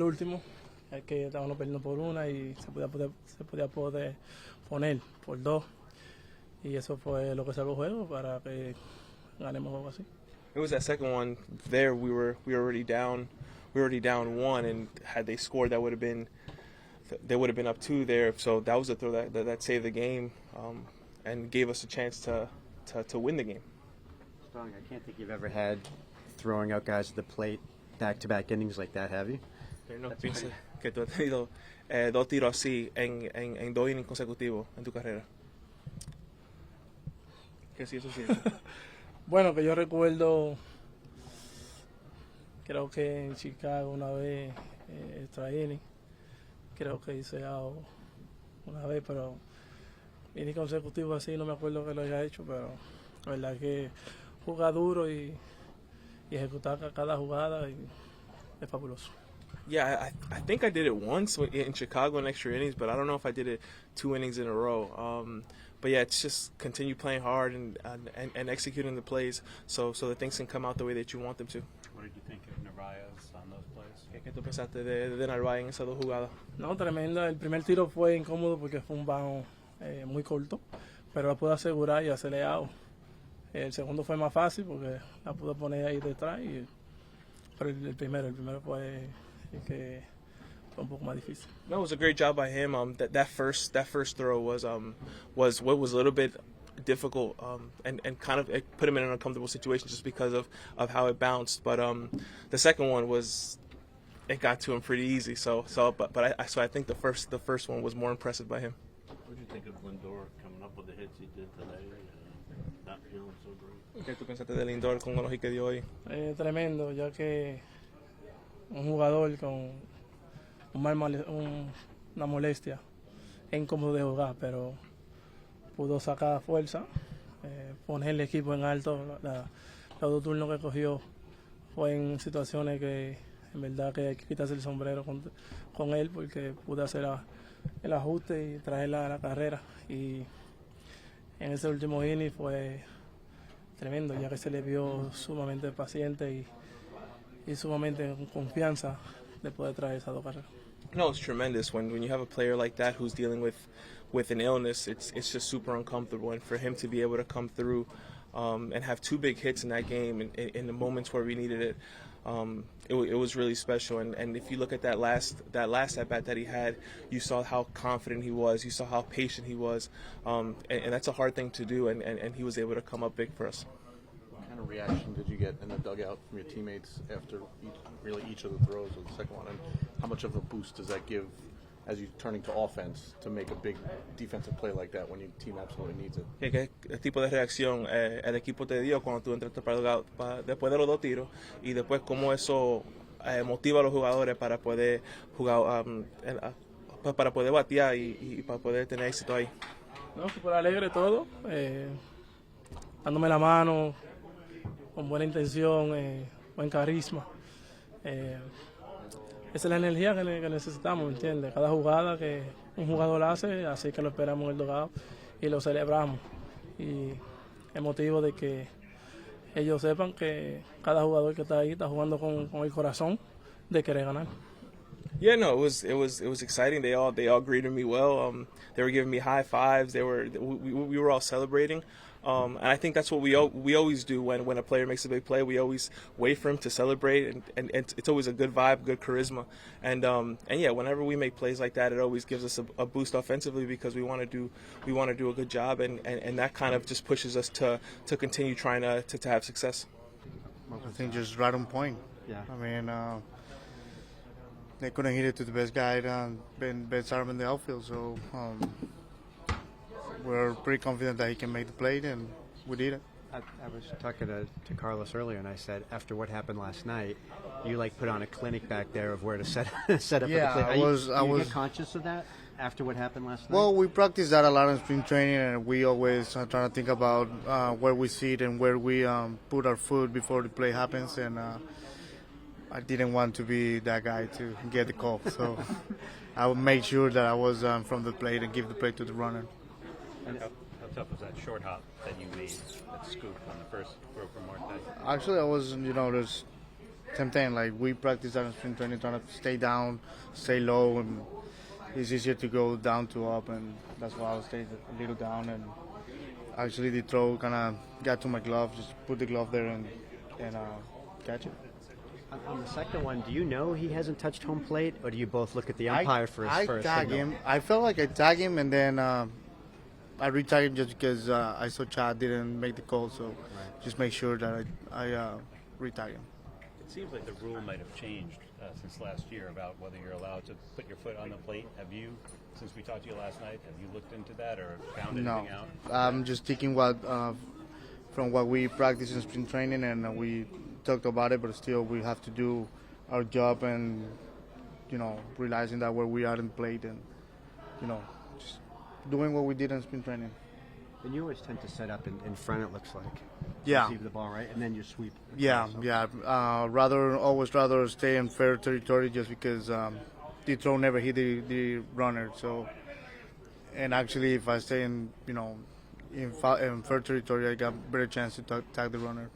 El último, es que estábamos perdiendo por una y se podía poder poner por dos. Y eso fue lo que salvó el juego para que ganemos algo así. It was that second one there. We were already down. We were already down one, and had they scored, that would have been they would have been up two there. So that was the throw that saved the game, and gave us a chance to win the game. Strong, I can't think you've ever had throwing out guys at the plate back-to-back innings like that, have you? Pero no piensas que tú has tenido dos tiros así en dos innings consecutivos en tu carrera. Que sí, eso sí. Bueno, que yo recuerdo, creo que en Chicago una vez, extra inning, creo que hice out una vez, pero inning consecutivo así no me acuerdo que lo haya hecho, pero la verdad que jugar duro y ejecutar cada jugada es fabuloso. Yeah, I think I did it once in Chicago in extra innings, but I don't know if I did it 2 innings in a row. But yeah, it's just continue playing hard and executing the plays so that things can come out the way that you want them to. What did you think of Narvaez on those plays? ¿Qué tú pensaste de Narváez en esas dos jugadas? No, tremenda. El primer tiro fue incómodo porque fue un bajo muy corto, pero la pude asegurar y hacerle out. El segundo fue más fácil porque la pude poner ahí detrás, pero el primero fue el que fue un poco más difícil. No, it was a great job by him. That first throw was what was a little bit difficult, and kind of it put him in an uncomfortable situation just because of how it bounced. But the second one it got to him pretty easy. I think the first one was more impressive by him. What did you think of Lindor coming up with the hits he did today? Not feeling so great. ¿Qué tú pensaste de Lindor con los hits que dio hoy? Tremendo, ya que un jugador con una molestia es incómodo de jugar, pero pudo sacar fuerza, poner el equipo en alto. Los dos turnos que cogió fue en situaciones que en verdad que hay que quitarse el sombrero con él, porque pudo hacer el ajuste y traerla a la carrera. Y en ese último inning fue tremendo, ya que se le vio sumamente paciente y sumamente con confianza de poder traer esas dos carreras. No, it's tremendous when you have a player like that who's dealing with an illness. It's just super uncomfortable, and for him to be able to come through and have 2 big hits in that game in the moments where we needed it, it was really special. And if you look at that last at bat that he had, you saw how confident he was. You saw how patient he was, and that's a hard thing to do. And he was able to come up big for us. What kind of reaction did you get in the dugout from your teammates after each of the throws of the second one? And how much of a boost does that give as you're turning to offense to make a big defensive play like that when your team absolutely needs it? ¿Qué tipo de reacción el equipo te dio cuando tú entraste para el dugout después de los dos tiros, y después cómo eso motiva a los jugadores para poder jugar, para poder batear y para poder tener éxito ahí? No, súper alegre todo, dándome la mano, con buena intención, buen carisma. Esa es la energía que necesitamos, ¿me entiendes? Cada jugada que un jugador hace, así que lo esperamos en el dugout y lo celebramos. Y es motivo de que ellos sepan que cada jugador que está ahí está jugando con el corazón de querer ganar. Yeah, no, it was exciting. They all greeted me well. They were giving me high fives. We were all celebrating. And I think that's what we always do when a player makes a big play. We always wait for him to celebrate, and it's always a good vibe, good charisma. And yeah, whenever we make plays like that, it always gives us a boost offensively, because we want to do a good job, and that kind of just pushes us to continue trying to have success. I think just right on point. Yeah. I mean, they couldn't hit it to the best guy, best arm in the outfield, so we're pretty confident that he can make the play, and we did it. I was talking to Carlos earlier, and I said, after what happened last night, you put on a clinic back there of where to set up. Yeah, the play. I was get conscious of that after what happened last night. Well, we practice that a lot in spring training, and we always try to think about where we sit and where we put our foot before the play happens. And I didn't want to be that guy to get the call, so I would make sure that I was from the plate and give the play to the runner. And how tough was that short hop that you made, that scoop on the first throw from Marte? Actually, I was, just same thing. Like we practice that in spring training, trying to stay down, stay low, and it's easier to go down to up, and that's why I'll stay a little down. And actually, the throw kind of got to my glove. Just put the glove there and catch it. On the second one, do you know he hasn't touched home plate, or do you both look at the umpire for his first I tag signal? him. I felt like I tag him, and then I re-tag him just because I saw Chad didn't make the call, so just make sure that I re-tag him. It seems like the rule might have changed since last year about whether you're allowed to put your foot on the plate. Have you, since we talked to you last night, have you looked into that or found anything No, out? I'm just taking what from what we practice in spring training, and we talked about it, but still we have to do our job, and realizing that where we are in plate, and just doing what we did in spring training. And you always tend to set up in front, it looks like. Yeah. Receive the ball, right? And then you sweep. Yeah, yeah. Always rather stay in fair territory, just because the throw never hit the runner. So, and actually, if I stay in fair territory, I got better chance to tag the runner.